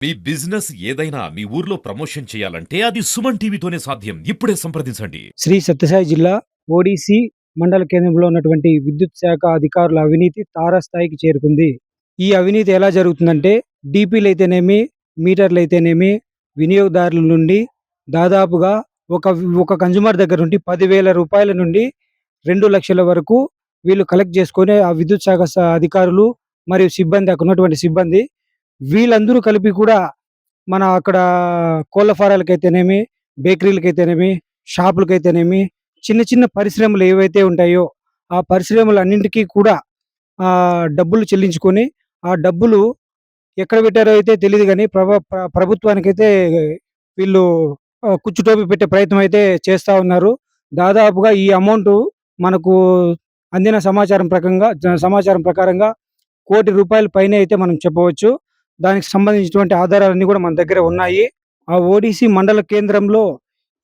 మీ business ఏదైనా మీ ఊర్లో promotion చేయాలంటే అది సుమన్ టీవీతోనే సాధ్యం. ఇప్పుడే సంప్రదించండి. శ్రీ సత్యసాయి జిల్లా ఓడిసి మండల కేంద్రంలో ఉన్నటువంటి విద్యుత్ శాఖ అధికారుల అవినీతి తారాస్థాయికి చేరుకుంది. ఈ అవినీతి ఎలా జరుగుతుందంటే డీపీలైతేనేమి, మీటర్లైతేనేమి వినియోగదారుల నుండి దాదాపుగా ఒక ఒక కన్జ్యూమర్ దగ్గర నుండి 10,000 రూపాయల నుండి 2,00,000 వరకు వీళ్ళు కలెక్ట్ చేసుకొని ఆ విద్యుత్ శాఖ అధికారులు మరియు సిబ్బంది అక్కడ ఉన్నటువంటి సిబ్బంది వీళ్ళందరూ కలిపి కూడా మన అక్కడ కోళ్ల ఫారాలకైతేనేమి, బేకరీలకైతేనేమి, షాపులకైతేనేమి, చిన్న చిన్న పరిశ్రమలు ఏవైతే ఉంటాయో, ఆ పరిశ్రమలన్నింటికి కూడా డబ్బులు చెల్లించుకొని, ఆ డబ్బులు ఎక్కడ పెట్టారో అయితే తెలీదు గానీ, ప్రభుత్వానికైతే వీళ్ళు కుచ్చుటోపి పెట్టే ప్రయత్నం అయితే చేస్తా ఉన్నారు. దాదాపుగా ఈ అమౌంటు మనకు అందిన సమాచారం ప్రకారంగా ₹1,00,00,000 పైనే అయితే మనం చెప్పవచ్చు. దానికి సంబంధించినటువంటి ఆధారాలన్నీ కూడా మన దగ్గర ఉన్నాయి. ఆ ఓడిసి మండల కేంద్రంలో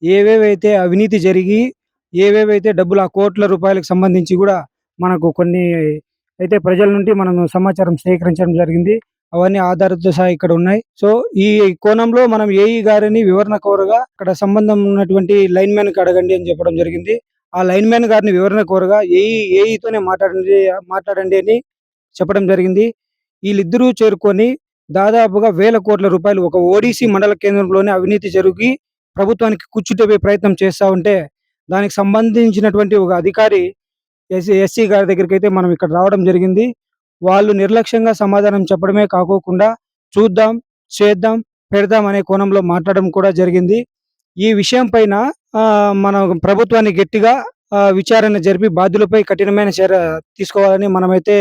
ఏవేవైతే అవినీతి జరిగి, ఏవేవైతే డబ్బులు ఆ కోట్ల రూపాయలకు సంబంధించి కూడా మనకు కొన్ని అయితే ప్రజల నుండి మనం సమాచారం సేకరించడం జరిగింది. అవన్నీ ఆధారాలతో సహా ఇక్కడ ఉన్నాయి. సో, ఈ కోణంలో మనం ఏఈ గారిని వివరణ కోరగా అక్కడ సంబంధం ఉన్నటువంటి లైన్‌మ్యాన్‌కి అడగండి అని చెప్పడం జరిగింది. ఆ లైన్‌మ్యాన్ గారిని వివరణ కోరగా ఏఈతోనే మాట్లాడండి అని చెప్పడం జరిగింది. ఈళ్ళిద్దరూ చేరుకొని దాదాపుగా వేల కోట్ల రూపాయలు ఒక ఓడిసి మండల కేంద్రంలోనే అవినీతి జరిగి ప్రభుత్వానికి కుచ్చుటోపే ప్రయత్నం చేస్తా ఉంటే, దానికి సంబంధించినటువంటి ఒక అధికారి ఎస్సీ గారి దగ్గరికైతే మనం ఇక్కడ రావడం జరిగింది. వాళ్ళు నిర్లక్ష్యంగా సమాధానం చెప్పడమే కాకోకుండా చూద్దాం, చేద్దాం, పెడదాం అనే కోణంలో మాట్లాడడం కూడా జరిగింది. ఈ విషయం పైన మన ప్రభుత్వాన్ని గట్టిగా విచారణ జరిపి బాధ్యులపై కఠినమైన చర్య తీసుకోవాలని మనమైతే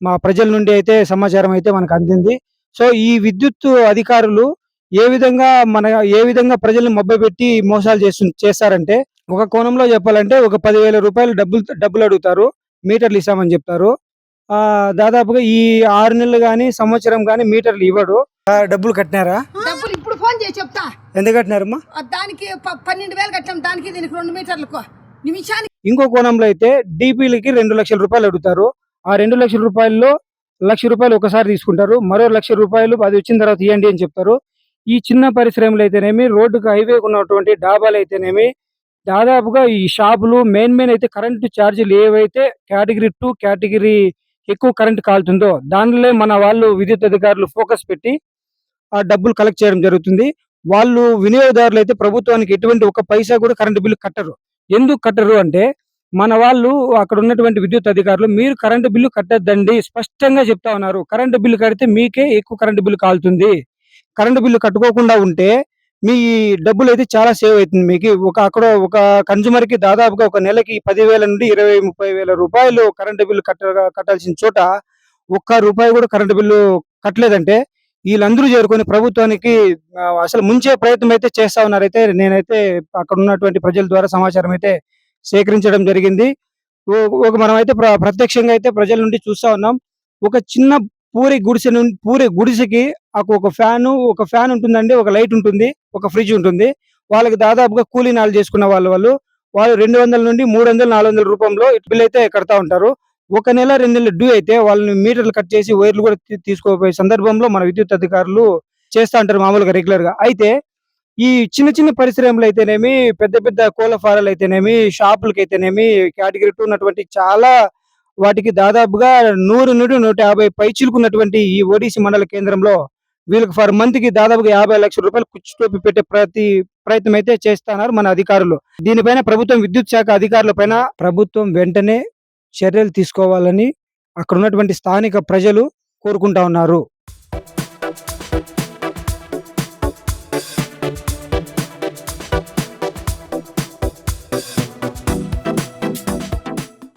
మా ప్రజల నుండి అయితే సమాచారం అయితే మనకు అందింది. సో, ఈ విద్యుత్ అధికారులు ఏ విధంగా ప్రజల్ని మభ్యపెట్టి మోసాలు చేస్తారంటే, ఒక కోణంలో చెప్పాలంటే ఒక ₹10,000 డబ్బులు అడుగుతారు. మీటర్లు ఇస్తామని చెప్తారు. దాదాపుగా ఈ 6 నెలలు గాని, సంవత్సరం గాని మీటర్లు ఇవ్వడు. డబ్బులు కట్టినారా? డబ్బులు ఇప్పుడు ఫోన్ చేసి చెప్తా. ఎంత కట్టినారమ్మా? దానికి 12,000 కట్టాం. దానికి దీనికి 2 మీటర్లకు నిమిషానికి. ఇంకో కోణంలో అయితే డీపీలకి ₹2,00,000 అడుగుతారు. ఆ ₹2,00,000లో ₹1,00,000 ఒకసారి తీసుకుంటారు. మరో ₹1,00,000 అది వచ్చిన తర్వాత ఇయ్యండి అని చెప్తారు. ఈ చిన్న పరిశ్రమలు అయితేనేమి, రోడ్డుకు హైవేకి ఉన్నటువంటి డాబాలు అయితేనేమి, దాదాపుగా ఈ షాపులు మెయిన్ అయితే కరెంటు ఛార్జీలు ఏవైతే కేటగిరీ 2 కేటగిరీ ఎక్కువ కరెంట్ కాలుతుందో దానిలో మన వాళ్ళు విద్యుత్ అధికారులు ఫోకస్ పెట్టి ఆ డబ్బులు కలెక్ట్ చేయడం జరుగుతుంది. వాళ్ళు వినియోగదారులు అయితే ప్రభుత్వానికి ఎటువంటి ఒక్క పైసా కూడా కరెంటు బిల్లు కట్టరు. ఎందుకు కట్టరు అంటే, మన వాళ్ళు అక్కడ ఉన్నటువంటి విద్యుత్ అధికారులు మీరు కరెంటు బిల్లు కట్టద్దండి స్పష్టంగా చెప్తా ఉన్నారు. కరెంటు బిల్లు కడితే మీకే ఎక్కువ కరెంటు బిల్లు కాలుతుంది. కరెంటు బిల్లు కట్టుకోకుండా ఉంటే మీ డబ్బులు అయితే చాలా సేవ్ అవుతుంది. మీకు అక్కడ ఒక కన్జ్యూమర్ కి దాదాపుగా ఒక నెలకి 10,000 నుండి 20,000-30,000 రూపాయలు కరెంటు బిల్లు కట్టాల్సిన చోట ఒక్క రూపాయి కూడా కరెంటు బిల్లు కట్టలేదంటే, వీళ్ళందరూ చేరుకొని ప్రభుత్వానికి అసలు ముంచే ప్రయత్నం అయితే చేస్తా ఉన్నారైతే నేనైతే అక్కడ ఉన్నటువంటి ప్రజల ద్వారా సమాచారం అయితే సేకరించడం జరిగింది. మనమైతే ప్రత్యక్షంగా అయితే ప్రజల నుండి చూస్తా ఉన్నాం. ఒక చిన్న పూరి గుడిసెకి ఒక ఫ్యాన్ ఉంటుందండి. ఒక లైట్ ఉంటుంది. ఒక ఫ్రిడ్జ్ ఉంటుంది. వాళ్ళకి దాదాపుగా కూలీనాలు చేసుకున్న వాళ్ళు 200 నుండి 300, 400 రూపంలో బిల్ అయితే కడతా ఉంటారు. ఒక నెల 2 నెలలు డ్యూ అయితే వాళ్ళని మీటర్లు కట్ చేసి వైర్లు కూడా తీసుకోపోయే సందర్భంలో మన విద్యుత్ అధికారులు చేస్తా ఉంటారు మామూలుగా రెగ్యులర్ గా. అయితే ఈ చిన్న చిన్న పరిశ్రమలు అయితేనేమి, పెద్ద పెద్ద కోళ్ల ఫారాలు అయితేనేమి, షాపులకైతేనేమి, కేటగిరీ 2 ఉన్నటువంటి చాలా వాటికి దాదాపుగా 100 నుండి 150 పైచిలుకున్నటువంటి ఈ ఓడిసి మండల కేంద్రంలో వీళ్ళకి ఫర్ మంత్ కి దాదాపుగా ₹50,00,000 కుచ్చుటోపి పెట్టే ప్రయత్నం అయితే చేస్తున్నారు మన అధికారులు. దీనిపైన విద్యుత్ శాఖ అధికారుల పైన ప్రభుత్వం వెంటనే చర్యలు తీసుకోవాలని అక్కడ ఉన్నటువంటి స్థానిక ప్రజలు కోరుకుంటా ఉన్నారు.